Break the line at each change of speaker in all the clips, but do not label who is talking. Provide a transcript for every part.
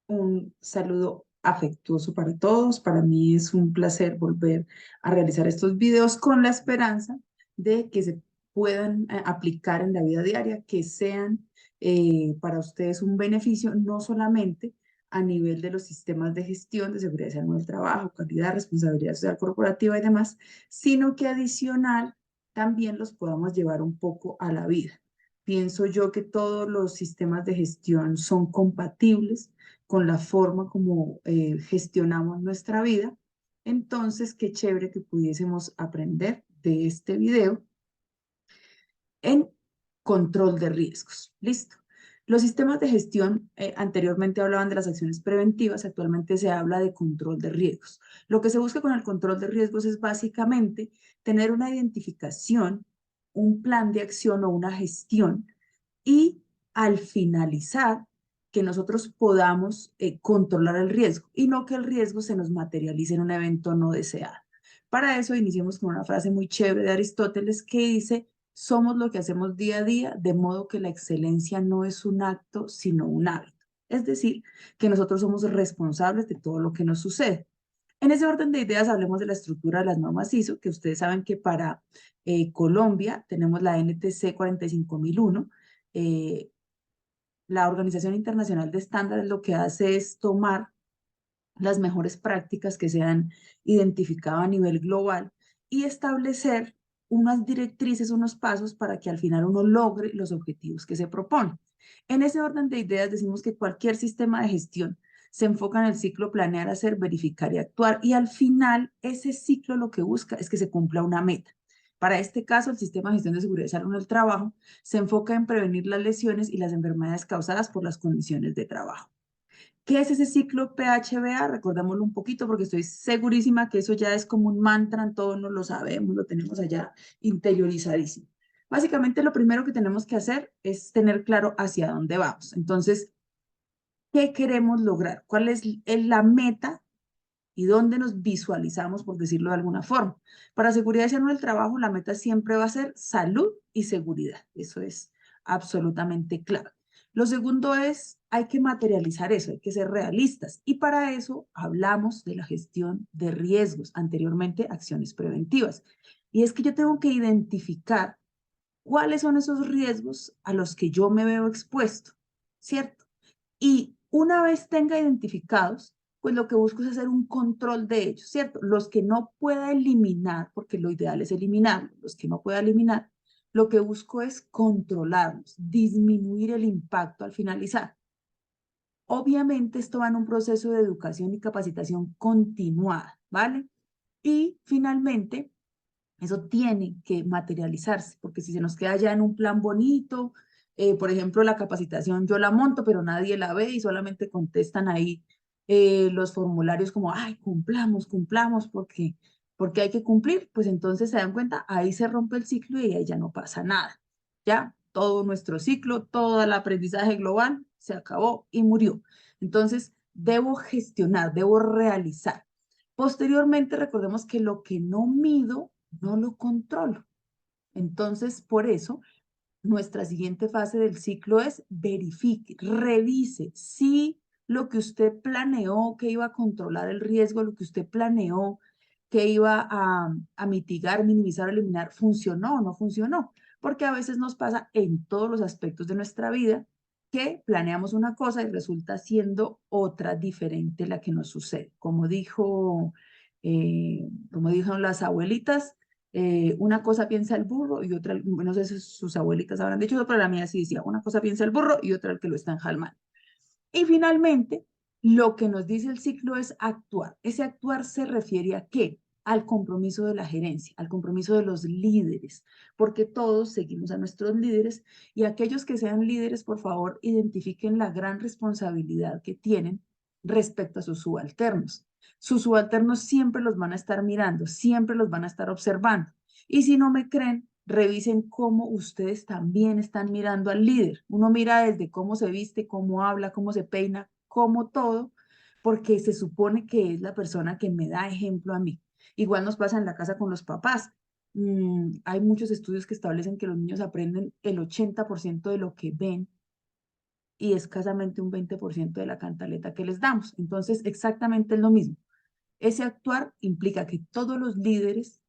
Un saludo afectuoso para todos. Para mí es un placer volver a realizar estos videos con la esperanza de que se puedan aplicar en la vida diaria, que sean para ustedes un beneficio, no solamente a nivel de los sistemas de gestión de seguridad y salud del trabajo, calidad, responsabilidad social corporativa y demás, sino que adicional también los podamos llevar un poco a la vida. Pienso yo que todos los sistemas de gestión son compatibles con la forma como gestionamos nuestra vida. Entonces, qué chévere que pudiésemos aprender de este video en control de riesgos. Listo. Los sistemas de gestión anteriormente hablaban de las acciones preventivas, actualmente se habla de control de riesgos. Lo que se busca con el control de riesgos es básicamente tener una identificación, un plan de acción o una gestión y al finalizar que nosotros podamos controlar el riesgo y no que el riesgo se nos materialice en un evento no deseado. Para eso iniciemos con una frase muy chévere de Aristóteles que dice: somos lo que hacemos día a día, de modo que la excelencia no es un acto, sino un hábito. Es decir, que nosotros somos responsables de todo lo que nos sucede. En ese orden de ideas, hablemos de la estructura de las normas ISO, que ustedes saben que para Colombia tenemos la NTC 45001. eh, la Organización Internacional de Estándares lo que hace es tomar las mejores prácticas que se han identificado a nivel global y establecer unas directrices, unos pasos para que al final uno logre los objetivos que se propone. En ese orden de ideas decimos que cualquier sistema de gestión se enfoca en el ciclo planear, hacer, verificar y actuar, y al final ese ciclo lo que busca es que se cumpla una meta. Para este caso, el sistema de gestión de seguridad y salud en el trabajo se enfoca en prevenir las lesiones y las enfermedades causadas por las condiciones de trabajo. ¿Qué es ese ciclo PHBA? Recordémoslo un poquito porque estoy segurísima que eso ya es como un mantra, todos nos lo sabemos, lo tenemos allá interiorizadísimo. Básicamente lo primero que tenemos que hacer es tener claro hacia dónde vamos. Entonces, ¿qué queremos lograr? ¿Cuál es la meta y dónde nos visualizamos, por decirlo de alguna forma? Para seguridad y salud del trabajo, la meta siempre va a ser salud y seguridad. Eso es absolutamente claro. Lo segundo es, hay que materializar eso, hay que ser realistas. Y para eso hablamos de la gestión de riesgos, anteriormente acciones preventivas. Y es que yo tengo que identificar cuáles son esos riesgos a los que yo me veo expuesto, ¿cierto? Y una vez tenga identificados, pues lo que busco es hacer un control de ellos, ¿cierto? Los que no pueda eliminar, porque lo ideal es eliminar, los que no pueda eliminar, lo que busco es controlarlos, disminuir el impacto al finalizar. Obviamente esto va en un proceso de educación y capacitación continuada, ¿vale? Y finalmente, eso tiene que materializarse, porque si se nos queda ya en un plan bonito, por ejemplo, la capacitación yo la monto, pero nadie la ve y solamente contestan ahí los formularios como, ay, cumplamos, cumplamos, porque hay que cumplir, pues entonces se dan cuenta, ahí se rompe el ciclo y ahí ya no pasa nada. Ya, todo nuestro ciclo, todo el aprendizaje global se acabó y murió. Entonces, debo gestionar, debo realizar. Posteriormente, recordemos que lo que no mido, no lo controlo. Entonces, por eso, nuestra siguiente fase del ciclo es verifique, revise si lo que usted planeó que iba a controlar el riesgo, lo que usted planeó que iba a mitigar, minimizar, eliminar, funcionó o no funcionó. Porque a veces nos pasa en todos los aspectos de nuestra vida que planeamos una cosa y resulta siendo otra diferente la que nos sucede. Como dijeron las abuelitas, una cosa piensa el burro y otra, no sé si sus abuelitas habrán dicho eso, pero la mía sí decía, una cosa piensa el burro y otra el que lo está enjalmando. Y finalmente, lo que nos dice el ciclo es actuar. Ese actuar se refiere a qué? Al compromiso de la gerencia, al compromiso de los líderes, porque todos seguimos a nuestros líderes y aquellos que sean líderes, por favor, identifiquen la gran responsabilidad que tienen respecto a sus subalternos. Sus subalternos siempre los van a estar mirando, siempre los van a estar observando. Y si no me creen, revisen cómo ustedes también están mirando al líder. Uno mira desde cómo se viste, cómo habla, cómo se peina, cómo todo, porque se supone que es la persona que me da ejemplo a mí. Igual nos pasa en la casa con los papás. Hay muchos estudios que establecen que los niños aprenden el 80% de lo que ven y escasamente un 20% de la cantaleta que les damos. Entonces, exactamente es lo mismo. Ese actuar implica que todos los líderes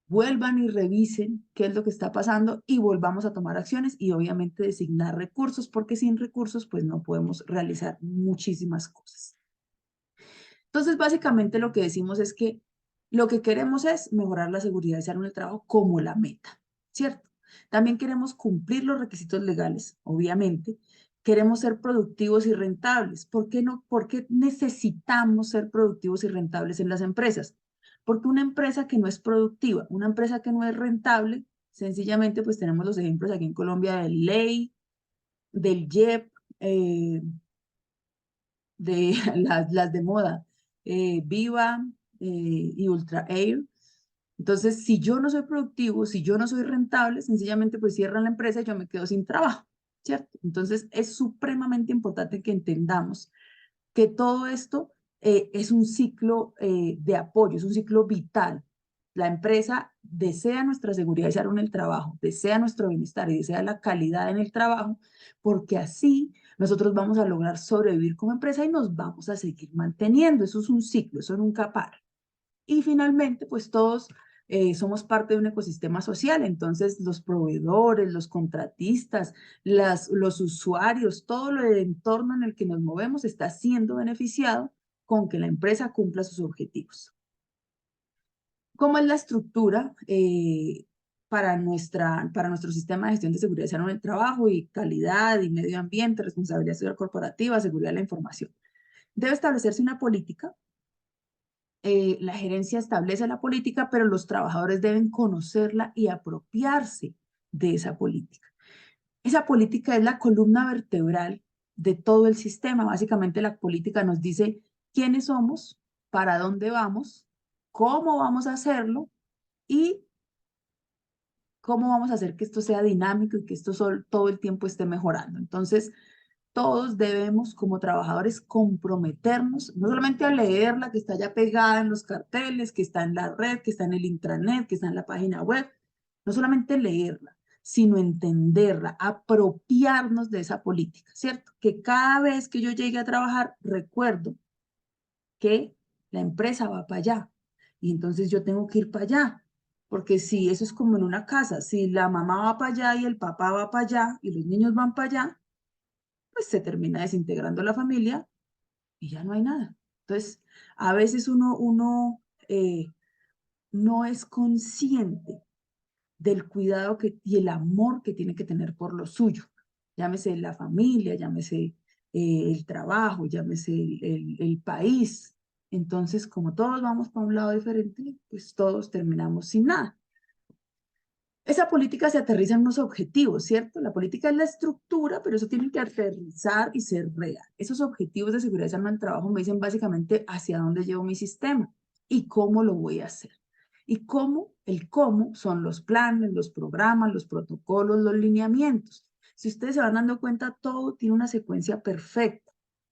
vuelvan y revisen qué es lo que está pasando y volvamos a tomar acciones y obviamente designar recursos, porque sin recursos pues no podemos realizar muchísimas cosas. Entonces, básicamente lo que decimos es que lo que queremos es mejorar la seguridad y salud en el trabajo como la meta, ¿cierto? También queremos cumplir los requisitos legales, obviamente. Queremos ser productivos y rentables. ¿Por qué no? ¿Por qué necesitamos ser productivos y rentables en las empresas? Porque una empresa que no es productiva, una empresa que no es rentable, sencillamente pues tenemos los ejemplos aquí en Colombia del Ley, del IEP, de las de moda, Viva y Ultra Air. Entonces, si yo no soy productivo, si yo no soy rentable, sencillamente pues cierran la empresa y yo me quedo sin trabajo, ¿cierto? Entonces, es supremamente importante que entendamos que todo esto es un ciclo de apoyo, es un ciclo vital. La empresa desea nuestra seguridad y salud en el trabajo, desea nuestro bienestar y desea la calidad en el trabajo, porque así nosotros vamos a lograr sobrevivir como empresa y nos vamos a seguir manteniendo. Eso es un ciclo, eso nunca para. Y finalmente, pues todos somos parte de un ecosistema social, entonces los proveedores, los contratistas, los usuarios, todo el entorno en el que nos movemos está siendo beneficiado con que la empresa cumpla sus objetivos. ¿Cómo es la estructura para nuestro sistema de gestión de seguridad y salud en el trabajo y calidad y medio ambiente, responsabilidad social corporativa, seguridad de la información? Debe establecerse una política. La gerencia establece la política, pero los trabajadores deben conocerla y apropiarse de esa política. Esa política es la columna vertebral de todo el sistema. Básicamente la política nos dice quiénes somos, para dónde vamos, cómo vamos a hacerlo y cómo vamos a hacer que esto sea dinámico y que esto todo el tiempo esté mejorando. Entonces, todos debemos como trabajadores comprometernos, no solamente a leerla que está ya pegada en los carteles, que está en la red, que está en el intranet, que está en la página web, no solamente leerla, sino entenderla, apropiarnos de esa política, ¿cierto? Que cada vez que yo llegue a trabajar, recuerdo que la empresa va para allá y entonces yo tengo que ir para allá. Porque si eso es como en una casa, si la mamá va para allá y el papá va para allá y los niños van para allá, pues se termina desintegrando la familia y ya no hay nada. Entonces, a veces uno no es consciente del cuidado y el amor que tiene que tener por lo suyo. Llámese la familia, llámese el trabajo, llámese el país. Entonces, como todos vamos para un lado diferente, pues todos terminamos sin nada. Esa política se aterriza en unos objetivos, ¿cierto? La política es la estructura, pero eso tiene que aterrizar y ser real. Esos objetivos de seguridad y salud en el trabajo me dicen básicamente hacia dónde llevo mi sistema y cómo lo voy a hacer. Y el cómo son los planes, los programas, los protocolos, los lineamientos. Si ustedes se van dando cuenta, todo tiene una secuencia perfecta.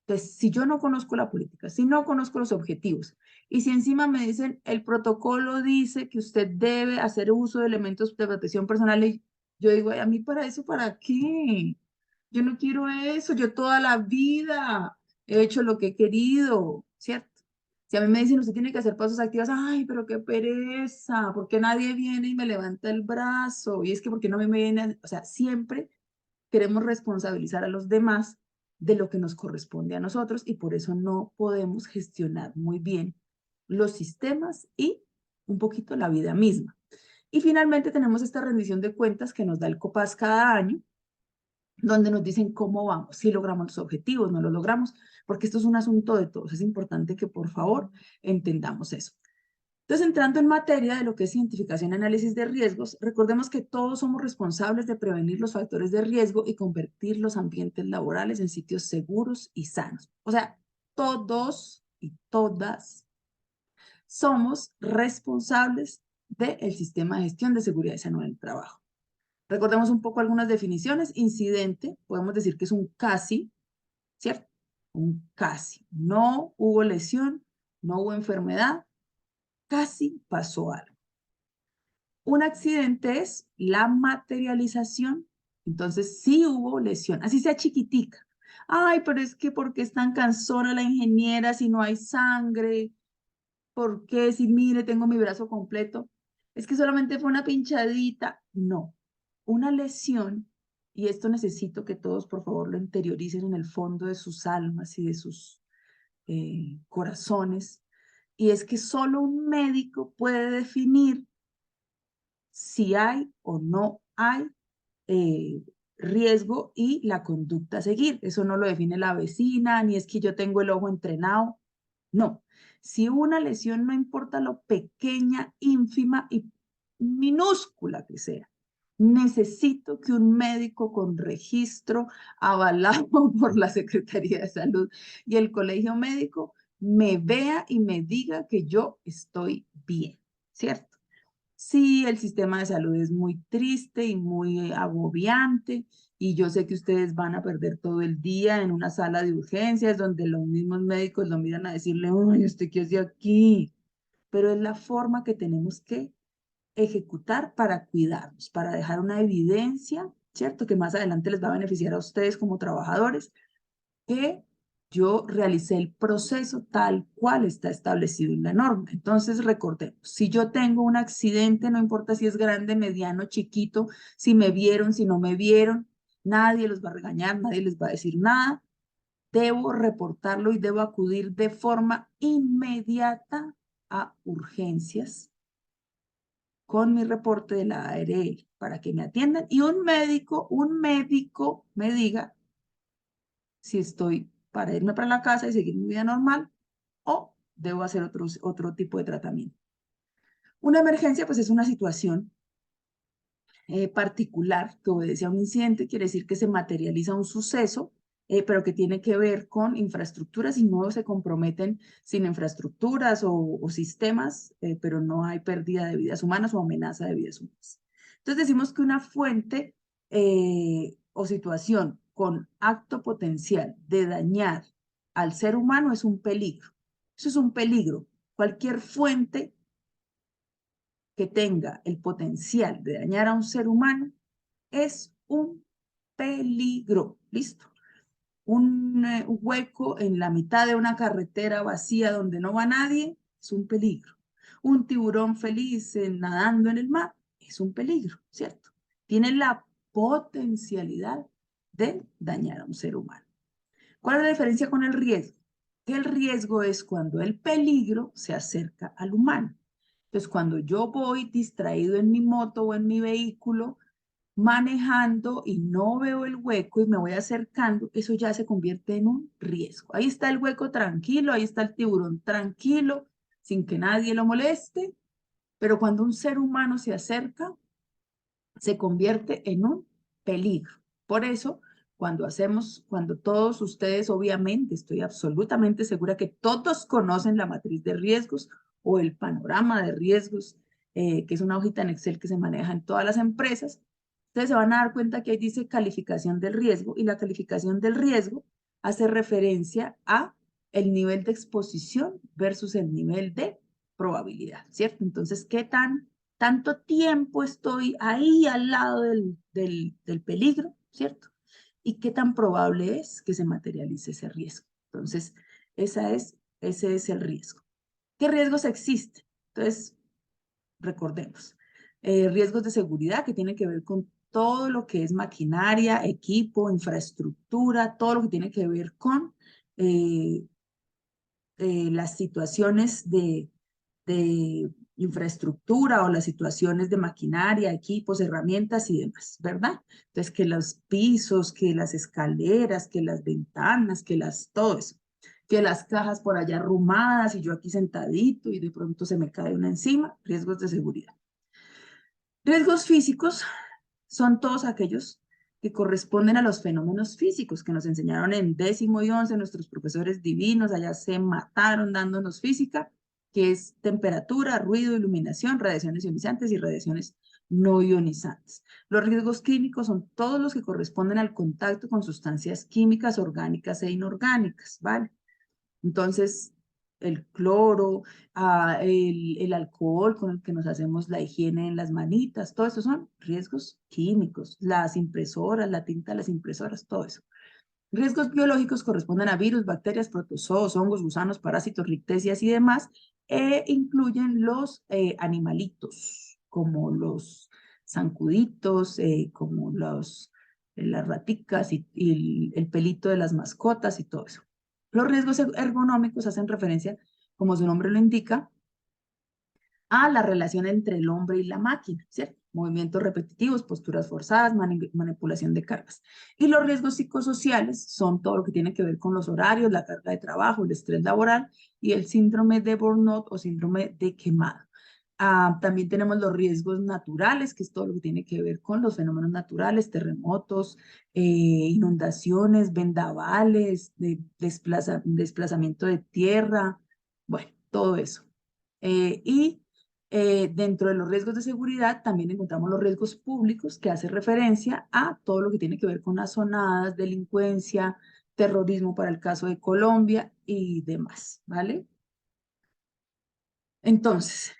Entonces, si yo no conozco la política, si no conozco los objetivos, y si encima me dicen, el protocolo dice que usted debe hacer uso de elementos de protección personal, y yo digo, "Ay, a mí para eso, ¿para qué? Yo no quiero eso, yo toda la vida he hecho lo que he querido, ¿cierto? Si a mí me dicen, usted tiene que hacer pasos activos, ay, pero qué pereza, porque nadie viene y me levanta el brazo, y es que porque no me viene, o sea, siempre queremos responsabilizar a los demás de lo que nos corresponde a nosotros y por eso no podemos gestionar muy bien los sistemas y un poquito la vida misma. Y finalmente tenemos esta rendición de cuentas que nos da el COPAS cada año, donde nos dicen cómo vamos, si logramos los objetivos, no los logramos, porque esto es un asunto de todos. Es importante que por favor entendamos eso. Entonces, entrando en materia de lo que es identificación y análisis de riesgos, recordemos que todos somos responsables de prevenir los factores de riesgo y convertir los ambientes laborales en sitios seguros y sanos. O sea, todos y todas somos responsables del sistema de gestión de seguridad y salud en el trabajo. Recordemos un poco algunas definiciones. Incidente, podemos decir que es un casi, ¿cierto? Un casi. No hubo lesión, no hubo enfermedad, casi pasó algo. Un accidente es la materialización, entonces sí hubo lesión, así sea chiquitica, Ay, pero es que ¿por qué es tan cansona la ingeniera si no hay sangre? ¿Por qué si mire, tengo mi brazo completo? Es que solamente fue una pinchadita. No, una lesión, y esto necesito que todos por favor lo interioricen en el fondo de sus almas y de sus corazones, y es que solo un médico puede definir si hay o no hay eh, riesgo y la conducta a seguir. Eso no lo define la vecina, ni es que yo tengo el ojo entrenado. No. Si una lesión, no importa lo pequeña, ínfima y minúscula que sea, necesito que un médico con registro avalado por la Secretaría de Salud y el Colegio Médico me vea y me diga que yo estoy bien, ¿cierto? Sí, el sistema de salud es muy triste y muy agobiante, y yo sé que ustedes van a perder todo el día en una sala de urgencias donde los mismos médicos lo miran a decirle, uy, ¿usted qué hace aquí? Pero es la forma que tenemos que ejecutar para cuidarnos, para dejar una evidencia, ¿cierto? Que más adelante les va a beneficiar a ustedes como trabajadores, que yo realicé el proceso tal cual está establecido en la norma. Entonces, recordemos, si yo tengo un accidente, no importa si es grande, mediano, chiquito, si me vieron, si no me vieron, nadie los va a regañar, nadie les va a decir nada. Debo reportarlo y debo acudir de forma inmediata a urgencias con mi reporte de la ARL para que me atiendan y un médico me diga si estoy para irme para la casa y seguir mi vida normal o debo hacer otro tipo de tratamiento. Una emergencia, pues es una situación particular que obedece a un incidente, quiere decir que se materializa un suceso, pero que tiene que ver con infraestructuras y no se comprometen sin infraestructuras o sistemas, pero no hay pérdida de vidas humanas o amenaza de vidas humanas. Entonces decimos que una fuente o situación con acto potencial de dañar al ser humano es un peligro. Eso es un peligro. Cualquier fuente que tenga el potencial de dañar a un ser humano es un peligro. ¿Listo? Un hueco en la mitad de una carretera vacía donde no va nadie es un peligro. Un tiburón feliz nadando en el mar es un peligro, ¿cierto? Tiene la potencialidad de dañar a un ser humano. ¿Cuál es la diferencia con el riesgo? Que el riesgo es cuando el peligro se acerca al humano. Entonces, cuando yo voy distraído en mi moto o en mi vehículo, manejando y no veo el hueco y me voy acercando, eso ya se convierte en un riesgo. Ahí está el hueco tranquilo, ahí está el tiburón tranquilo, sin que nadie lo moleste, pero cuando un ser humano se acerca, se convierte en un peligro. Por eso, cuando todos ustedes, obviamente, estoy absolutamente segura que todos conocen la matriz de riesgos o el panorama de riesgos, que es una hojita en Excel que se maneja en todas las empresas. Ustedes se van a dar cuenta que ahí dice calificación del riesgo, y la calificación del riesgo hace referencia a el nivel de exposición versus el nivel de probabilidad, ¿cierto? Entonces, tanto tiempo estoy ahí al lado del peligro, ¿cierto? ¿Y qué tan probable es que se materialice ese riesgo? Entonces, ese es el riesgo. ¿Qué riesgos existen? Entonces, recordemos, riesgos de seguridad que tienen que ver con todo lo que es maquinaria, equipo, infraestructura, todo lo que tiene que ver con eh, las situaciones de infraestructura o las situaciones de maquinaria, equipos, herramientas y demás, ¿verdad? Entonces, que los pisos, que las escaleras, que las ventanas, todo eso, que las cajas por allá arrumadas y yo aquí sentadito y de pronto se me cae una encima, riesgos de seguridad. Riesgos físicos son todos aquellos que corresponden a los fenómenos físicos que nos enseñaron en 10º y 11º nuestros profesores divinos, allá se mataron dándonos física, que es temperatura, ruido, iluminación, radiaciones ionizantes y radiaciones no ionizantes. Los riesgos químicos son todos los que corresponden al contacto con sustancias químicas, orgánicas e inorgánicas, ¿vale? Entonces, el cloro, el alcohol con el que nos hacemos la higiene en las manitas, todo eso son riesgos químicos. Las impresoras, la tinta de las impresoras, todo eso. Riesgos biológicos corresponden a virus, bacterias, protozoos, hongos, gusanos, parásitos, rictesias y demás, e incluyen los animalitos, como los zancuditos, como las raticas y el pelito de las mascotas y todo eso. Los riesgos ergonómicos hacen referencia, como su nombre lo indica, a la relación entre el hombre y la máquina, ¿cierto? Movimientos repetitivos, posturas forzadas, manipulación de cargas. Y los riesgos psicosociales son todo lo que tiene que ver con los horarios, la carga de trabajo, el estrés laboral y el síndrome de burnout o síndrome de quemado. También tenemos los riesgos naturales, que es todo lo que tiene que ver con los fenómenos naturales, terremotos, inundaciones, vendavales, desplazamiento de tierra, bueno, todo eso. Y dentro de los riesgos de seguridad también encontramos los riesgos públicos, que hace referencia a todo lo que tiene que ver con azonadas, delincuencia, terrorismo para el caso de Colombia y demás, ¿vale? Entonces,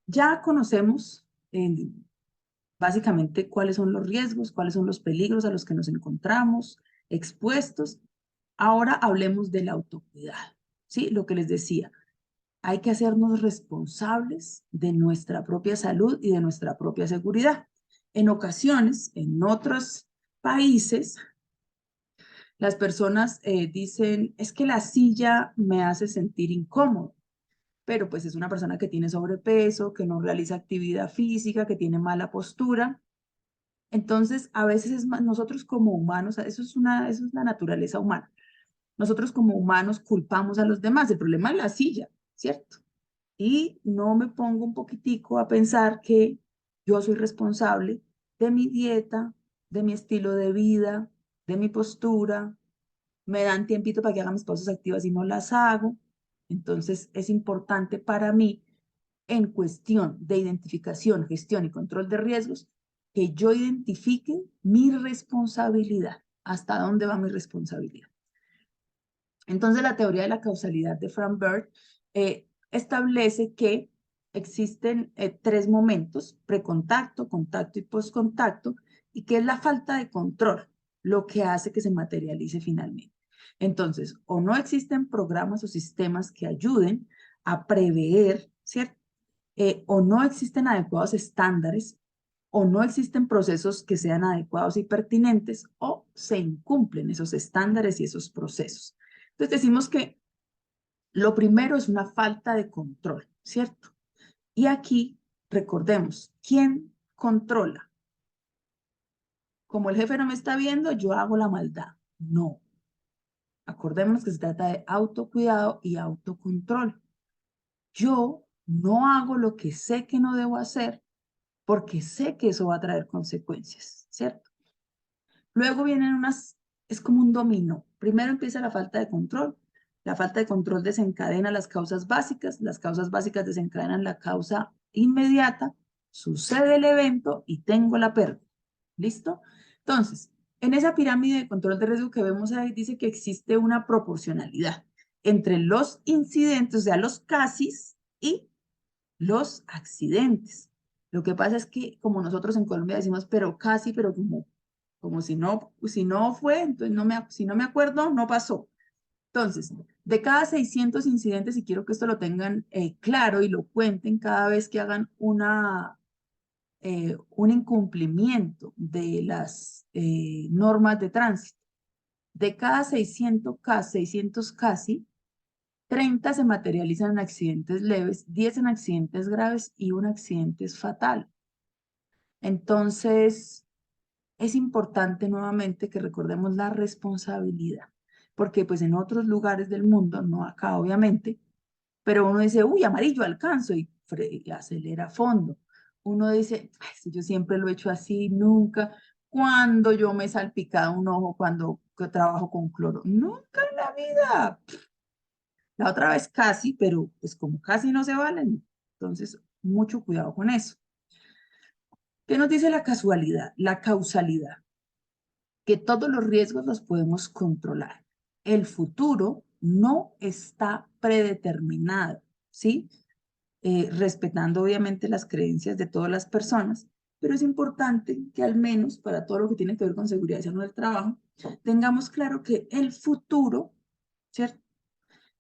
ya conocemos básicamente cuáles son los riesgos, cuáles son los peligros a los que nos encontramos expuestos. Ahora hablemos del autocuidado, ¿sí? Lo que les decía, hay que hacernos responsables de nuestra propia salud y de nuestra propia seguridad. En ocasiones, en otros países, las personas dicen, es que la silla me hace sentir incómodo, pero pues es una persona que tiene sobrepeso, que no realiza actividad física, que tiene mala postura. Entonces, a veces nosotros como humanos, eso es la naturaleza humana. Nosotros como humanos culpamos a los demás. El problema es la silla, ¿cierto? Y no me pongo un poquitico a pensar que yo soy responsable de mi dieta, de mi estilo de vida, de mi postura. Me dan tiempito para que haga mis pausas activas y no las hago. Entonces es importante para mí, en cuestión de identificación, gestión y control de riesgos, que yo identifique mi responsabilidad. ¿Hasta dónde va mi responsabilidad? Entonces, la teoría de la causalidad de Frank Bird establece que existen tres momentos: precontacto, contacto y postcontacto, y que es la falta de control lo que hace que se materialice finalmente. Entonces, o no existen programas o sistemas que ayuden a prever, ¿cierto? O no existen adecuados estándares, o no existen procesos que sean adecuados y pertinentes, o se incumplen esos estándares y esos procesos. Entonces decimos que lo primero es una falta de control, ¿cierto? Y aquí recordemos, ¿quién controla? Como el jefe no me está viendo, yo hago la maldad. No. Acordémonos que se trata de autocuidado y autocontrol. Yo no hago lo que sé que no debo hacer porque sé que eso va a traer consecuencias, ¿cierto? Luego vienen es como un dominó. Primero empieza la falta de control. La falta de control desencadena las causas básicas desencadenan la causa inmediata, sucede el evento y tengo la pérdida. ¿Listo? Entonces, en esa pirámide de control de riesgo que vemos ahí, dice que existe una proporcionalidad entre los incidentes, o sea, los casis y los accidentes. Lo que pasa es que como nosotros en Colombia decimos, pero casi, pero como si no fue, entonces si no me acuerdo, no pasó. Entonces, de cada 600 incidentes, y quiero que esto lo tengan claro y lo cuenten cada vez que hagan un incumplimiento de las normas de tránsito, de cada 600 casi, 30 se materializan en accidentes leves, 10 en accidentes graves y un accidente es fatal. Entonces, es importante nuevamente que recordemos la responsabilidad, porque pues en otros lugares del mundo, no acá obviamente, pero uno dice, uy, amarillo, alcanzo y acelera a fondo. Uno dice, "Ay, si yo siempre lo he hecho así, nunca, cuando yo me he salpicado un ojo cuando que trabajo con cloro, nunca en la vida. La otra vez casi, pero pues como casi no se valen, entonces mucho cuidado con eso. ¿Qué nos dice la casualidad, la causalidad? Que todos los riesgos los podemos controlar. El futuro no está predeterminado, ¿sí? Respetando obviamente las creencias de todas las personas, pero es importante que al menos para todo lo que tiene que ver con seguridad y salud del trabajo, Tengamos claro que el futuro, ¿cierto?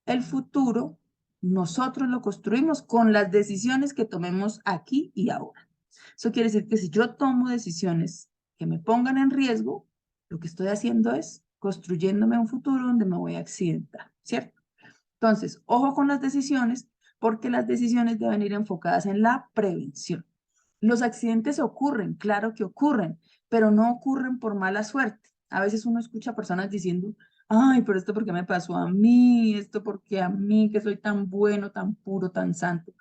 El futuro nosotros lo construimos con las decisiones que tomemos aquí y ahora. Eso quiere decir que si yo tomo decisiones que me pongan en riesgo, lo que estoy haciendo es construyéndome un futuro donde me voy a accidentar, ¿cierto? Entonces, ojo con las decisiones, porque las decisiones deben ir enfocadas en la prevención. Los accidentes ocurren, claro que ocurren, pero no ocurren por mala suerte. A veces uno escucha a personas diciendo, ay, pero esto porque me pasó a mí, esto porque a mí, que soy tan bueno, tan puro, tan santo.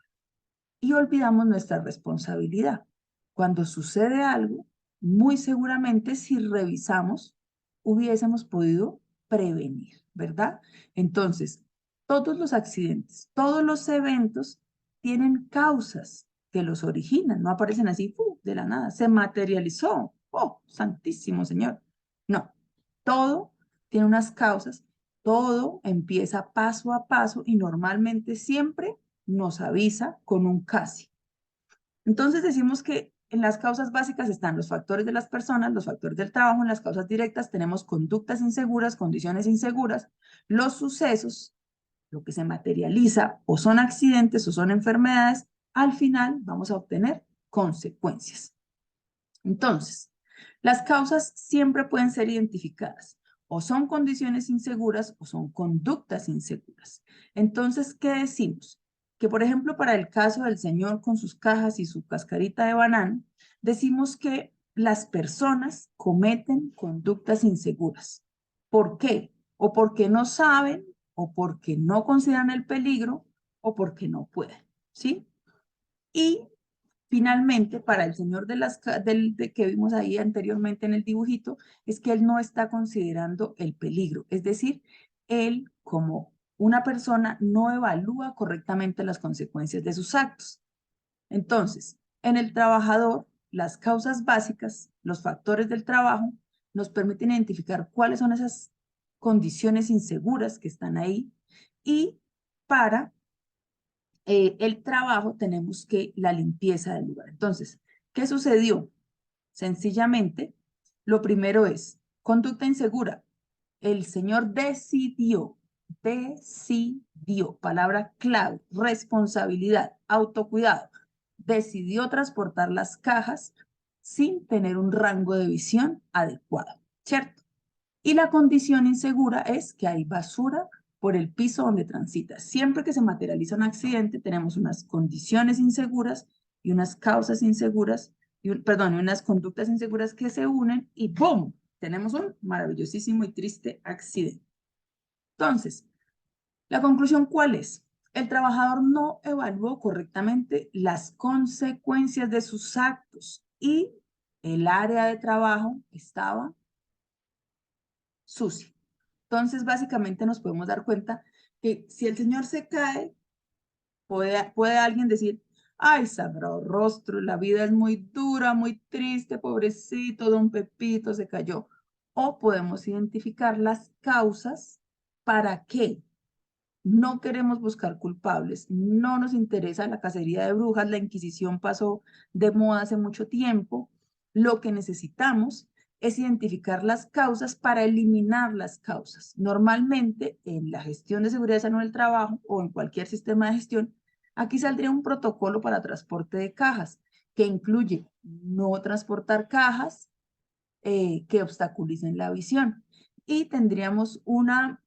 Y olvidamos nuestra responsabilidad. Cuando sucede algo, muy seguramente si revisamos, hubiésemos podido prevenir, ¿verdad? Entonces, todos los accidentes, todos los eventos tienen causas que los originan, no aparecen así de la nada, se materializó, oh, santísimo Señor. No, todo tiene unas causas, todo empieza paso a paso y normalmente siempre nos avisa con un casi. Entonces decimos que en las causas básicas están los factores de las personas, los factores del trabajo, en las causas directas tenemos conductas inseguras, condiciones inseguras, los sucesos, lo que se materializa o son accidentes o son enfermedades, al final vamos a obtener consecuencias. Entonces, las causas siempre pueden ser identificadas. O son condiciones inseguras o son conductas inseguras. Entonces, ¿qué decimos? Que, por ejemplo, para el caso del señor con sus cajas y su cascarita de banano, decimos que las personas cometen conductas inseguras. ¿Por qué? O porque no saben, o porque no consideran el peligro, o porque no pueden, ¿sí? Y finalmente, para el señor que vimos ahí anteriormente en el dibujito, es que él no está considerando el peligro. Es decir, él como una persona no evalúa correctamente las consecuencias de sus actos. Entonces, en el trabajador, las causas básicas, los factores del trabajo, nos permiten identificar cuáles son esas condiciones inseguras que están ahí y para el trabajo tenemos que la limpieza del lugar. Entonces, ¿qué sucedió? Sencillamente, lo primero es conducta insegura. El señor decidió, palabra clave, responsabilidad, autocuidado. Decidió transportar las cajas sin tener un rango de visión adecuado, ¿cierto? Y la condición insegura es que hay basura por el piso donde transita. Siempre que se materializa un accidente, tenemos unas condiciones inseguras y unas causas inseguras, perdón, unas conductas inseguras que se unen y ¡boom! Tenemos un maravillosísimo y triste accidente. Entonces, la conclusión, ¿cuál es? El trabajador no evaluó correctamente las consecuencias de sus actos y el área de trabajo estaba sucia. Entonces, básicamente nos podemos dar cuenta que si el señor se cae, puede alguien decir, ay, sagrado rostro, la vida es muy dura, muy triste, pobrecito, don Pepito se cayó. O podemos identificar las causas para qué. No queremos buscar culpables, no nos interesa la cacería de brujas, la Inquisición pasó de moda hace mucho tiempo. Lo que necesitamos es identificar las causas para eliminar las causas. Normalmente en la gestión de seguridad y salud del trabajo o en cualquier sistema de gestión, aquí saldría un protocolo para transporte de cajas que incluye no transportar cajas que obstaculicen la visión. Y tendríamos una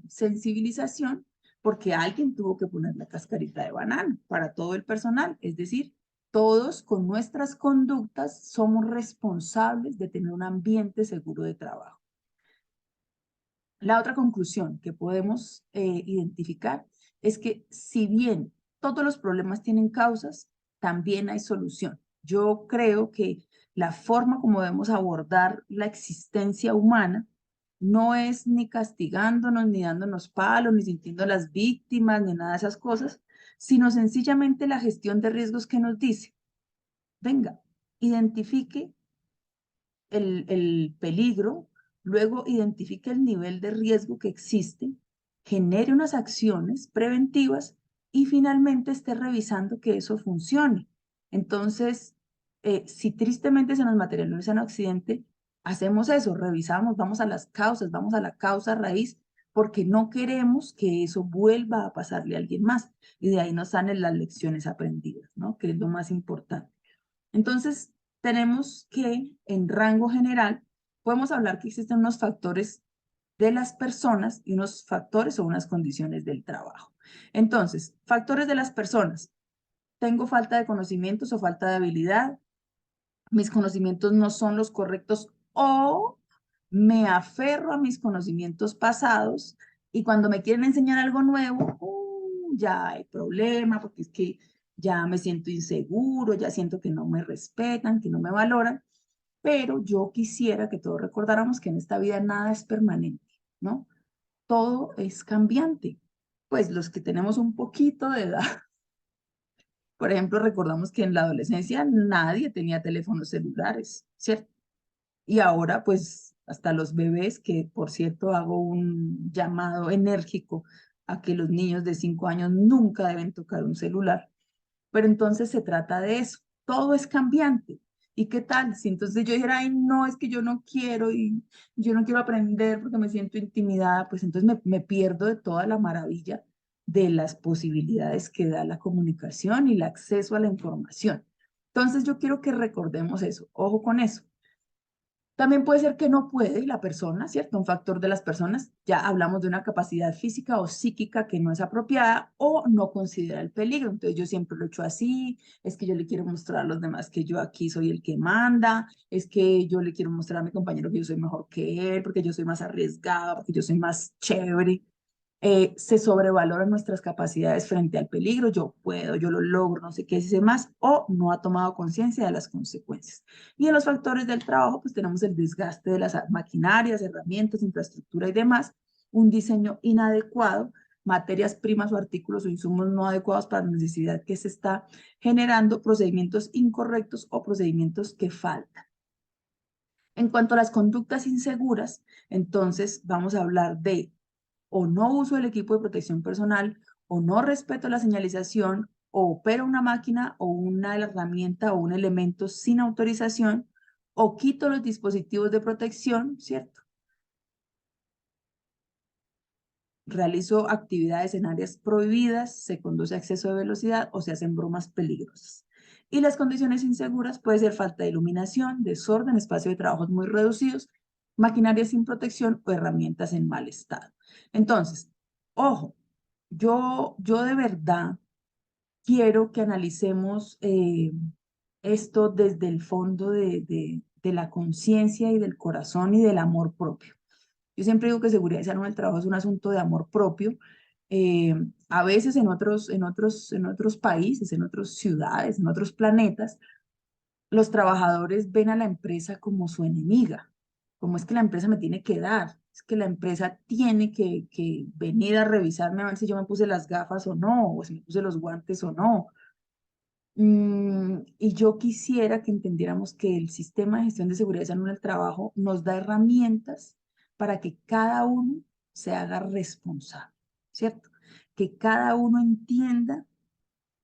sensibilización porque alguien tuvo que poner la cascarita de banano para todo el personal. Es decir, todos con nuestras conductas somos responsables de tener un ambiente seguro de trabajo. La otra conclusión que podemos identificar es que si bien todos los problemas tienen causas, también hay solución. Yo creo que la forma como debemos abordar la existencia humana no es ni castigándonos, ni dándonos palos, ni sintiendo las víctimas, ni nada de esas cosas, sino sencillamente la gestión de riesgos que nos dice, venga, identifique el peligro, luego identifique el nivel de riesgo que existe, genere unas acciones preventivas y finalmente esté revisando que eso funcione. Entonces, si tristemente se nos materializa un accidente, hacemos eso, revisamos, vamos a las causas, vamos a la causa raíz, porque no queremos que eso vuelva a pasarle a alguien más. Y de ahí nos salen las lecciones aprendidas, ¿no? Que es lo más importante. Entonces, tenemos que, en rango general, podemos hablar que existen unos factores de las personas y unos factores o unas condiciones del trabajo. Entonces, factores de las personas. Tengo falta de conocimientos o falta de habilidad, mis conocimientos no son los correctos o me aferro a mis conocimientos pasados y cuando me quieren enseñar algo nuevo, ya hay problema porque es que ya me siento inseguro, ya siento que no me respetan, que no me valoran, pero yo quisiera que todos recordáramos que en esta vida nada es permanente, ¿no? Todo es cambiante. Pues los que tenemos un poquito de edad, por ejemplo, recordamos que en la adolescencia nadie tenía teléfonos celulares, ¿cierto? Y ahora, pues, hasta los bebés, que por cierto hago un llamado enérgico a que los niños de 5 años nunca deben tocar un celular. Pero entonces se trata de eso. Todo es cambiante. ¿Y qué tal? Si entonces yo dijera, ay, no, es que yo no quiero y yo no quiero aprender porque me siento intimidada, pues entonces me pierdo de toda la maravilla de las posibilidades que da la comunicación y el acceso a la información. Entonces yo quiero que recordemos eso. Ojo con eso. También puede ser que no puede la persona, ¿cierto? Un factor de las personas, ya hablamos de una capacidad física o psíquica que no es apropiada o no considera el peligro. Entonces yo siempre lo he hecho así, es que yo le quiero mostrar a los demás que yo aquí soy el que manda, es que yo le quiero mostrar a mi compañero que yo soy mejor que él, porque yo soy más arriesgada, porque yo soy más chévere. Se sobrevaloran nuestras capacidades frente al peligro, yo puedo, yo lo logro, no sé qué, dice más, o no ha tomado conciencia de las consecuencias. Y en los factores del trabajo, pues tenemos el desgaste de las maquinarias, herramientas, infraestructura y demás, un diseño inadecuado, materias primas o artículos o insumos no adecuados para la necesidad que se está generando, procedimientos incorrectos o procedimientos que faltan. En cuanto a las conductas inseguras, entonces vamos a hablar de o no uso el equipo de protección personal, o no respeto la señalización, o opero una máquina o una herramienta o un elemento sin autorización, o quito los dispositivos de protección, ¿cierto? Realizo actividades en áreas prohibidas, se conduce a exceso de velocidad o se hacen bromas peligrosas. Y las condiciones inseguras puede ser falta de iluminación, desorden, espacio de trabajos muy reducidos, maquinaria sin protección o herramientas en mal estado. Entonces, ojo, yo de verdad quiero que analicemos esto desde el fondo de la conciencia y del corazón y del amor propio. Yo siempre digo que seguridad y salud en el trabajo es un asunto de amor propio. Eh, a veces en otros países, en otras ciudades, en otros planetas, los trabajadores ven a la empresa como su enemiga, como es que la empresa me tiene que dar, es que la empresa tiene que venir a revisarme a ver si yo me puse las gafas o no, o si me puse los guantes o no. Y yo quisiera que entendiéramos que el sistema de gestión de seguridad y salud en el trabajo nos da herramientas para que cada uno se haga responsable, ¿cierto? Que cada uno entienda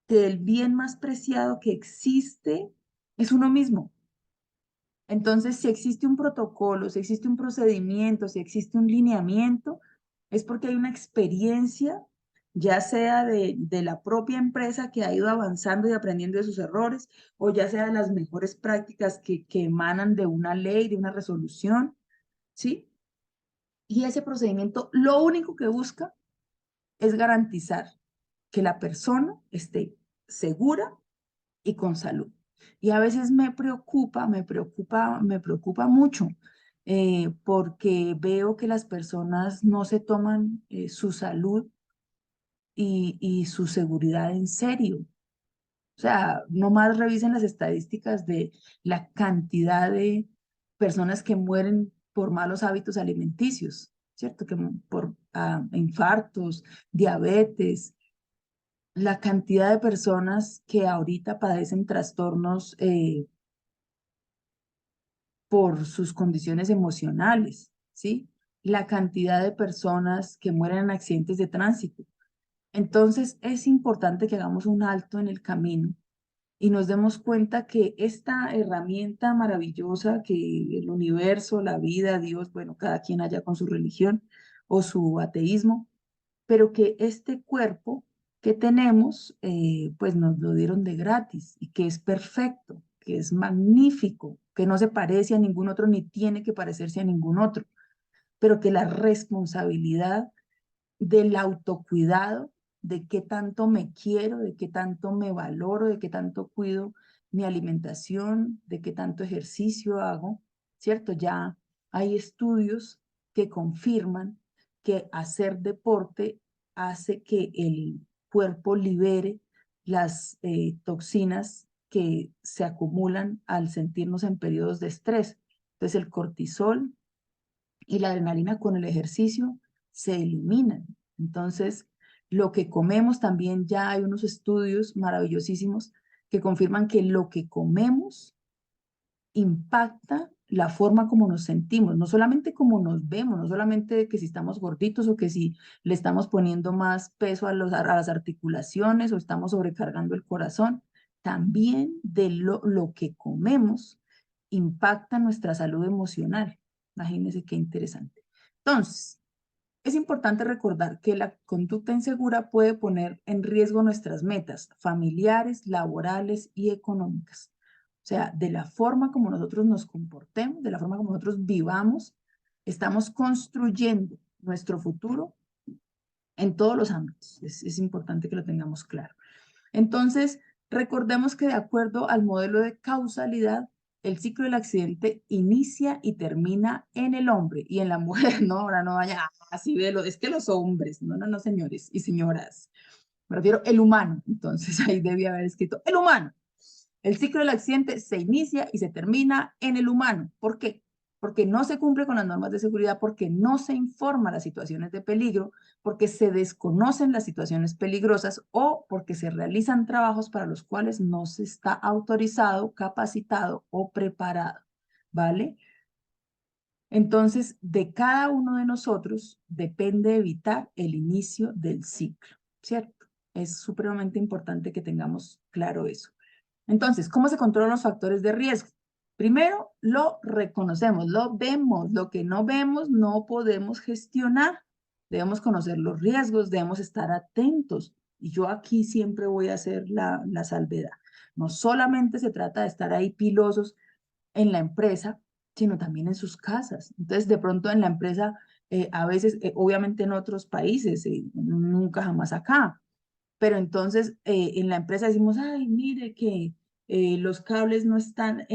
que el bien más preciado que existe es uno mismo. Entonces, si existe un protocolo, si existe un procedimiento, si existe un lineamiento, es porque hay una experiencia, ya sea de la propia empresa que ha ido avanzando y aprendiendo de sus errores, o ya sea de las mejores prácticas que emanan de una ley, de una resolución, ¿sí? Y ese procedimiento lo único que busca es garantizar que la persona esté segura y con salud. Y a veces me preocupa mucho, porque veo que las personas no se toman su salud y su seguridad en serio. O sea, nomás revisen las estadísticas de la cantidad de personas que mueren por malos hábitos alimenticios, ¿cierto? Que por infartos, diabetes, la cantidad de personas que ahorita padecen trastornos por sus condiciones emocionales, ¿sí? La cantidad de personas que mueren en accidentes de tránsito. Entonces, es importante que hagamos un alto en el camino y nos demos cuenta que esta herramienta maravillosa que el universo, la vida, Dios, bueno, cada quien allá con su religión o su ateísmo, pero que este cuerpo que tenemos, pues nos lo dieron de gratis y que es perfecto, que es magnífico, que no se parece a ningún otro ni tiene que parecerse a ningún otro, pero que la responsabilidad del autocuidado, de qué tanto me quiero, de qué tanto me valoro, de qué tanto cuido mi alimentación, de qué tanto ejercicio hago, ¿cierto? Ya hay estudios que confirman que hacer deporte hace que el cuerpo libere las toxinas que se acumulan al sentirnos en periodos de estrés. Entonces el cortisol y la adrenalina con el ejercicio se eliminan. Entonces, lo que comemos también ya hay unos estudios maravillosísimos que confirman que lo que comemos impacta la forma como nos sentimos, no solamente como nos vemos, no solamente que si estamos gorditos o que si le estamos poniendo más peso a las articulaciones o estamos sobrecargando el corazón, también de lo que comemos impacta nuestra salud emocional. Imagínense qué interesante. Entonces, es importante recordar que la conducta insegura puede poner en riesgo nuestras metas familiares, laborales y económicas. O sea, de la forma como nosotros nos comportemos, de la forma como nosotros vivamos, estamos construyendo nuestro futuro en todos los ámbitos. Es importante que lo tengamos claro. Entonces, recordemos que de acuerdo al modelo de causalidad, el ciclo del accidente inicia y termina en el hombre y en la mujer. No, ahora no vaya así de lo, es que los hombres, no, no, no, señores y señoras, me refiero el humano. Entonces ahí debía haber escrito el humano. El ciclo del accidente se inicia y se termina en el humano. ¿Por qué? Porque no se cumple con las normas de seguridad, porque no se informa las situaciones de peligro, porque se desconocen las situaciones peligrosas o porque se realizan trabajos para los cuales no se está autorizado, capacitado o preparado. ¿Vale? Entonces, de cada uno de nosotros depende evitar el inicio del ciclo, ¿cierto? Es supremamente importante que tengamos claro eso. Entonces, ¿cómo se controlan los factores de riesgo? Primero, lo reconocemos, lo vemos. Lo que no vemos no podemos gestionar. Debemos conocer los riesgos, debemos estar atentos. Y yo aquí siempre voy a hacer la salvedad. No solamente se trata de estar ahí pilosos en la empresa, sino también en sus casas. Entonces, de pronto en la empresa, a veces, obviamente en otros países, nunca jamás acá, pero entonces en la empresa decimos, ay, mire que los cables no están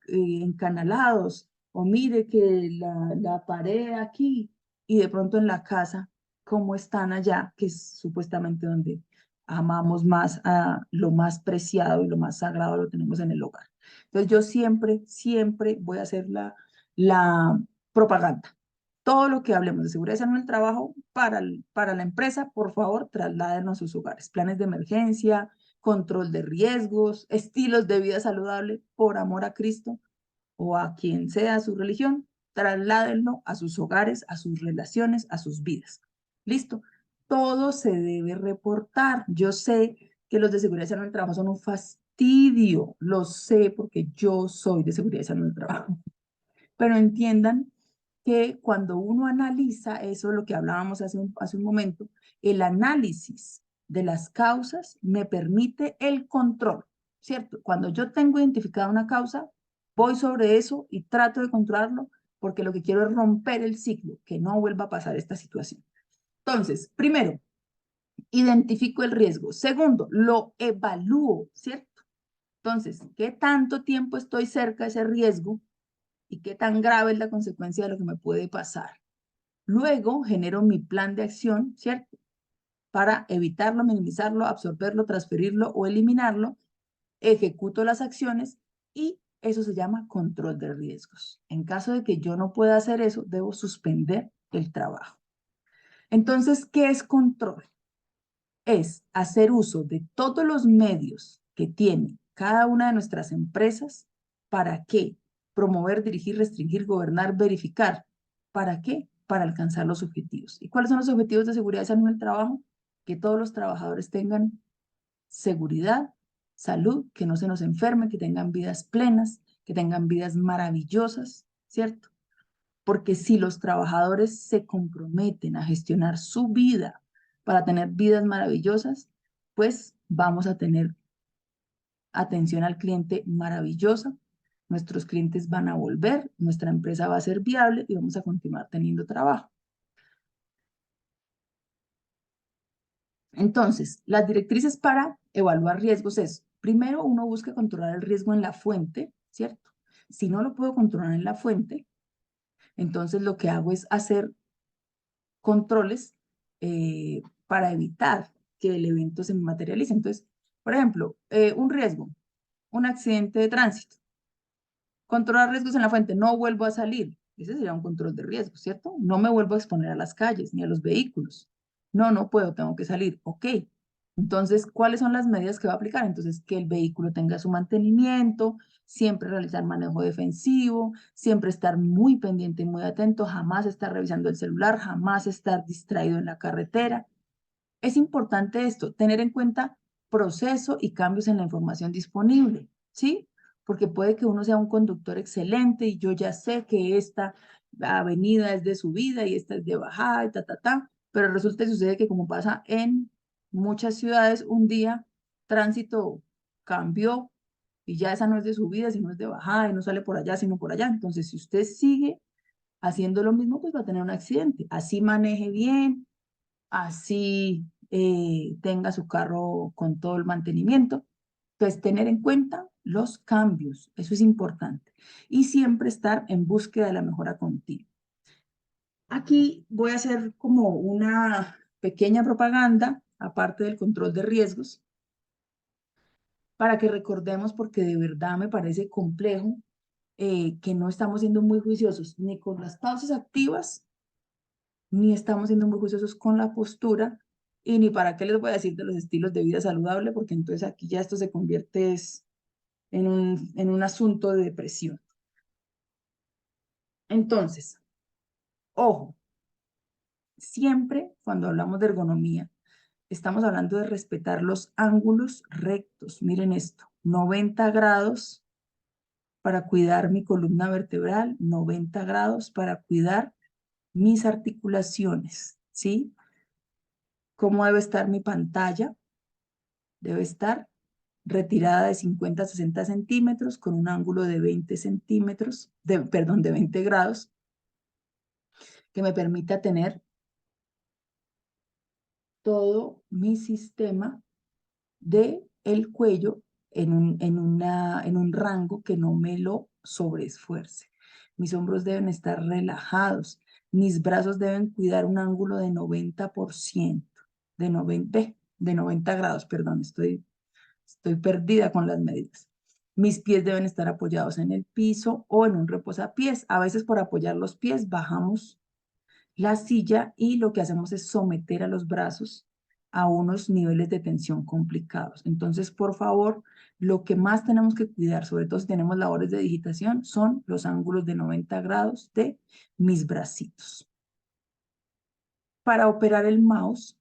encanalados, o mire que la pared aquí, y de pronto en la casa, ¿cómo están allá? Que es supuestamente donde amamos más a lo más preciado y lo más sagrado lo tenemos en el hogar. Entonces yo siempre, siempre voy a hacer la propaganda. Todo lo que hablemos de seguridad y salud en el trabajo para la empresa, por favor, trasládenos a sus hogares. Planes de emergencia, control de riesgos, estilos de vida saludable, por amor a Cristo o a quien sea su religión, trasládenlo a sus hogares, a sus relaciones, a sus vidas. ¿Listo? Todo se debe reportar. Yo sé que los de seguridad y salud en el trabajo son un fastidio, lo sé porque yo soy de seguridad y salud en el trabajo, pero entiendan que cuando uno analiza eso, lo que hablábamos hace un momento, el análisis de las causas me permite el control, ¿cierto? Cuando yo tengo identificada una causa, voy sobre eso y trato de controlarlo porque lo que quiero es romper el ciclo, que no vuelva a pasar esta situación. Entonces, primero, identifico el riesgo. Segundo, lo evalúo, ¿cierto? Entonces, ¿qué tanto tiempo estoy cerca de ese riesgo? Y qué tan grave es la consecuencia de lo que me puede pasar. Luego genero mi plan de acción, ¿cierto? Para evitarlo, minimizarlo, absorberlo, transferirlo o eliminarlo. Ejecuto las acciones y eso se llama control de riesgos. En caso de que yo no pueda hacer eso, debo suspender el trabajo. Entonces, ¿qué es control? Es hacer uso de todos los medios que tiene cada una de nuestras empresas. ¿Para qué? Promover, dirigir, restringir, gobernar, verificar. ¿Para qué? Para alcanzar los objetivos. ¿Y cuáles son los objetivos de seguridad y salud en el trabajo? Que todos los trabajadores tengan seguridad, salud, que no se nos enfermen, que tengan vidas plenas, que tengan vidas maravillosas, ¿cierto? Porque si los trabajadores se comprometen a gestionar su vida para tener vidas maravillosas, pues vamos a tener atención al cliente maravillosa, nuestros clientes van a volver, nuestra empresa va a ser viable y vamos a continuar teniendo trabajo. Entonces, las directrices para evaluar riesgos es, primero uno busca controlar el riesgo en la fuente, ¿cierto? Si no lo puedo controlar en la fuente, entonces lo que hago es hacer controles para evitar que el evento se materialice. Entonces, por ejemplo, un riesgo, un accidente de tránsito. Controlar riesgos en la fuente, no vuelvo a salir. Ese sería un control de riesgo, ¿cierto? No me vuelvo a exponer a las calles ni a los vehículos. No, no puedo, tengo que salir. Ok. Entonces, ¿cuáles son las medidas que va a aplicar? Entonces, que el vehículo tenga su mantenimiento, siempre realizar manejo defensivo, siempre estar muy pendiente y muy atento, jamás estar revisando el celular, jamás estar distraído en la carretera. Es importante esto, tener en cuenta proceso y cambios en la información disponible, ¿sí? Porque puede que uno sea un conductor excelente y yo ya sé que esta avenida es de subida y esta es de bajada y pero resulta y sucede que como pasa en muchas ciudades, un día tránsito cambió y ya esa no es de subida, sino es de bajada y no sale por allá, sino por allá. Entonces, si usted sigue haciendo lo mismo, pues va a tener un accidente. Así maneje bien, así tenga su carro con todo el mantenimiento. Pues tener en cuenta los cambios, eso es importante. Y siempre estar en búsqueda de la mejora continua. Aquí voy a hacer como una pequeña propaganda, aparte del control de riesgos, para que recordemos, porque de verdad me parece complejo, que no estamos siendo muy juiciosos ni con las pausas activas ni estamos siendo muy juiciosos con la postura y ni para qué les voy a decir de los estilos de vida saludable, porque entonces aquí ya esto se convierte en un asunto de depresión. Entonces, ojo, siempre cuando hablamos de ergonomía, estamos hablando de respetar los ángulos rectos. Miren esto, 90 grados para cuidar mi columna vertebral, 90 grados para cuidar mis articulaciones, ¿sí? ¿Cómo debe estar mi pantalla? Debe estar retirada de 50 a 60 centímetros con un ángulo de 20 centímetros, perdón, de 20 grados, que me permita tener todo mi sistema de el cuello en un rango que no me lo sobreesfuerce. Mis hombros deben estar relajados. Mis brazos deben cuidar un ángulo de 90%, de 90 grados, perdón, estoy perdida con las medidas. Mis pies deben estar apoyados en el piso o en un reposapiés. A veces por apoyar los pies bajamos la silla y lo que hacemos es someter a los brazos a unos niveles de tensión complicados. Entonces, por favor, lo que más tenemos que cuidar, sobre todo si tenemos labores de digitación, son los ángulos de 90 grados de mis bracitos. Para operar el mouse,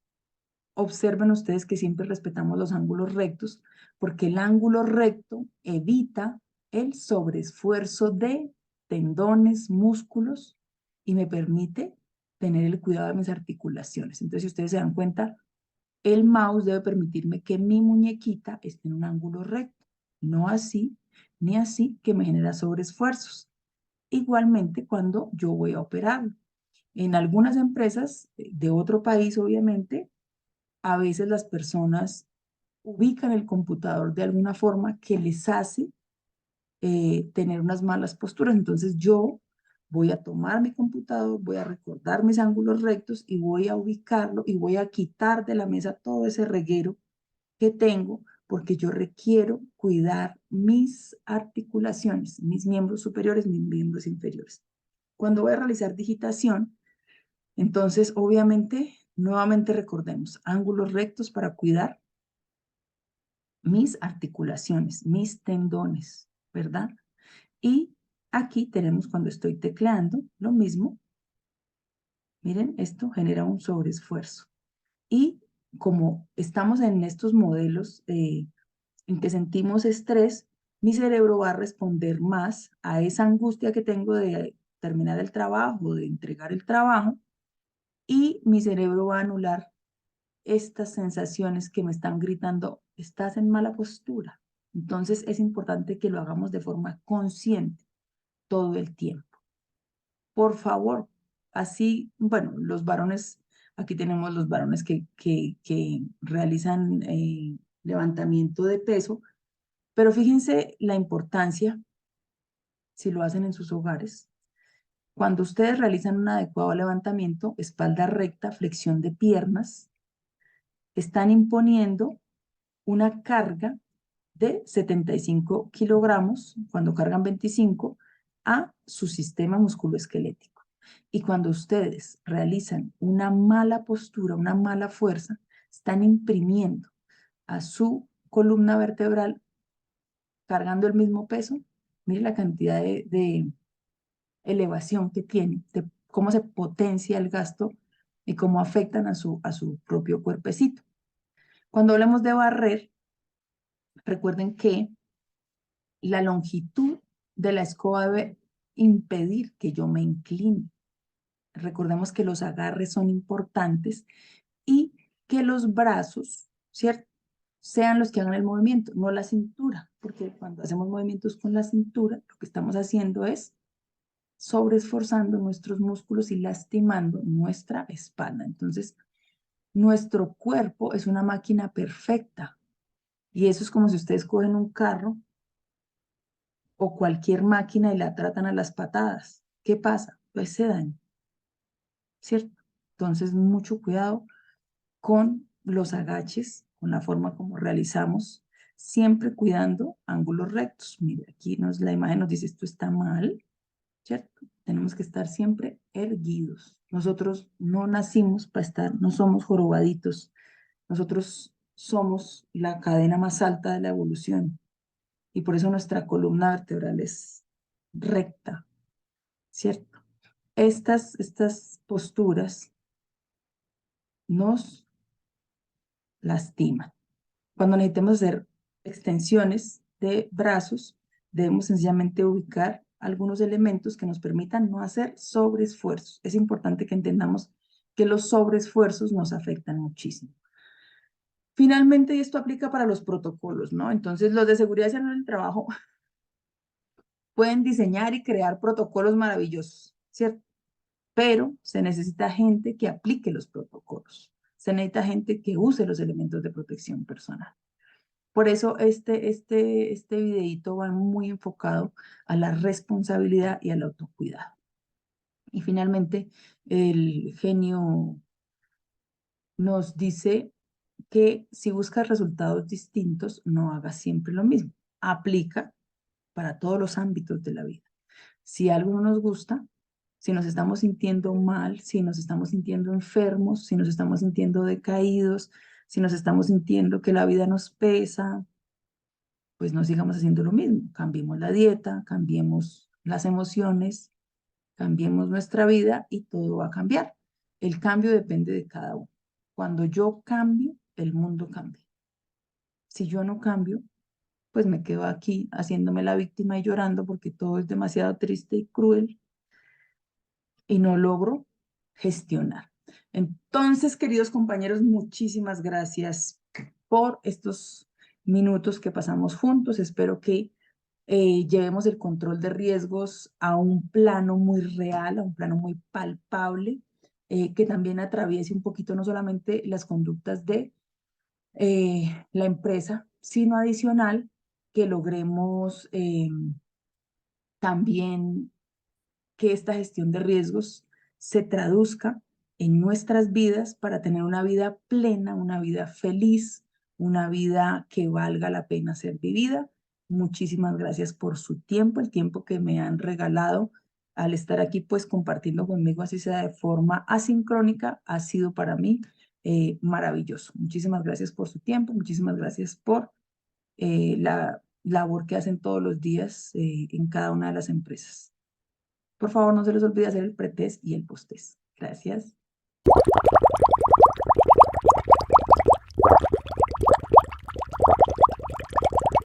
observen ustedes que siempre respetamos los ángulos rectos, porque el ángulo recto evita el sobreesfuerzo de tendones, músculos y me permite tener el cuidado de mis articulaciones. Entonces, si ustedes se dan cuenta, el mouse debe permitirme que mi muñequita esté en un ángulo recto, no así ni así que me genera sobreesfuerzos. Igualmente cuando yo voy a operar. En algunas empresas de otro país, obviamente, a veces las personas ubican el computador de alguna forma que les hace tener unas malas posturas. Entonces yo voy a tomar mi computador, voy a recordar mis ángulos rectos y voy a ubicarlo y voy a quitar de la mesa todo ese reguero que tengo porque yo requiero cuidar mis articulaciones, mis miembros superiores, mis miembros inferiores. Cuando voy a realizar digitación, entonces obviamente, nuevamente recordemos, ángulos rectos para cuidar mis articulaciones, mis tendones, ¿verdad? Y aquí tenemos cuando estoy tecleando lo mismo. Miren, esto genera un sobreesfuerzo. Y como estamos en estos modelos en que sentimos estrés, mi cerebro va a responder más a esa angustia que tengo de terminar el trabajo, de entregar el trabajo, y mi cerebro va a anular estas sensaciones que me están gritando, estás en mala postura. Entonces es importante que lo hagamos de forma consciente todo el tiempo. Por favor, así, bueno, los varones, aquí tenemos los varones que realizan levantamiento de peso, pero fíjense la importancia, si lo hacen en sus hogares, cuando ustedes realizan un adecuado levantamiento, espalda recta, flexión de piernas, están imponiendo una carga de 75 kilogramos, cuando cargan 25, a su sistema musculoesquelético. Y cuando ustedes realizan una mala postura, una mala fuerza, están imprimiendo a su columna vertebral, cargando el mismo peso. Mire la cantidad de elevación que tiene, de cómo se potencia el gasto y cómo afectan a su propio cuerpecito. Cuando hablamos de barrer, recuerden que la longitud de la escoba debe impedir que yo me incline. Recordemos que los agarres son importantes y que los brazos, ¿cierto?, sean los que hagan el movimiento, no la cintura, porque cuando hacemos movimientos con la cintura, lo que estamos haciendo es sobreesforzando nuestros músculos y lastimando nuestra espalda. Entonces, nuestro cuerpo es una máquina perfecta y eso es como si ustedes cogen un carro o cualquier máquina y la tratan a las patadas. ¿Qué pasa? Pues se daña, ¿cierto? Entonces, mucho cuidado con los agaches, con la forma como realizamos, siempre cuidando ángulos rectos. Mire, aquí la imagen nos dice esto está mal, ¿cierto? Tenemos que estar siempre erguidos. Nosotros no nacimos para estar, no somos jorobaditos. Nosotros somos la cadena más alta de la evolución y por eso nuestra columna vertebral es recta, ¿cierto? Estas posturas nos lastiman. Cuando necesitemos hacer extensiones de brazos, debemos sencillamente ubicar algunos elementos que nos permitan no hacer sobreesfuerzos. Es importante que entendamos que los sobreesfuerzos nos afectan muchísimo. Finalmente, y esto aplica para los protocolos, ¿no? Entonces, los de seguridad y salud en el trabajo pueden diseñar y crear protocolos maravillosos, ¿cierto? Pero se necesita gente que aplique los protocolos. Se necesita gente que use los elementos de protección personal. Por eso este videíto va muy enfocado a la responsabilidad y al autocuidado. Y finalmente, el genio nos dice que si buscas resultados distintos, no hagas siempre lo mismo. Aplica para todos los ámbitos de la vida. Si algo no nos gusta, si nos estamos sintiendo mal, si nos estamos sintiendo enfermos, si nos estamos sintiendo decaídos, si nos estamos sintiendo que la vida nos pesa, pues no sigamos haciendo lo mismo. Cambiemos la dieta, cambiemos las emociones, cambiemos nuestra vida y todo va a cambiar. El cambio depende de cada uno. Cuando yo cambio, el mundo cambia. Si yo no cambio, pues me quedo aquí haciéndome la víctima y llorando porque todo es demasiado triste y cruel y no logro gestionar. Entonces, queridos compañeros, muchísimas gracias por estos minutos que pasamos juntos. Espero que llevemos el control de riesgos a un plano muy real, a un plano muy palpable, que también atraviese un poquito no solamente las conductas de la empresa, sino adicional que logremos también que esta gestión de riesgos se traduzca en nuestras vidas para tener una vida plena, una vida feliz, una vida que valga la pena ser vivida. Muchísimas gracias por su tiempo, el tiempo que me han regalado al estar aquí, pues compartiendo conmigo, así sea de forma asincrónica, ha sido para mí maravilloso. Muchísimas gracias por su tiempo, muchísimas gracias por la labor que hacen todos los días en cada una de las empresas. Por favor, no se les olvide hacer el pretest y el posttest. Gracias.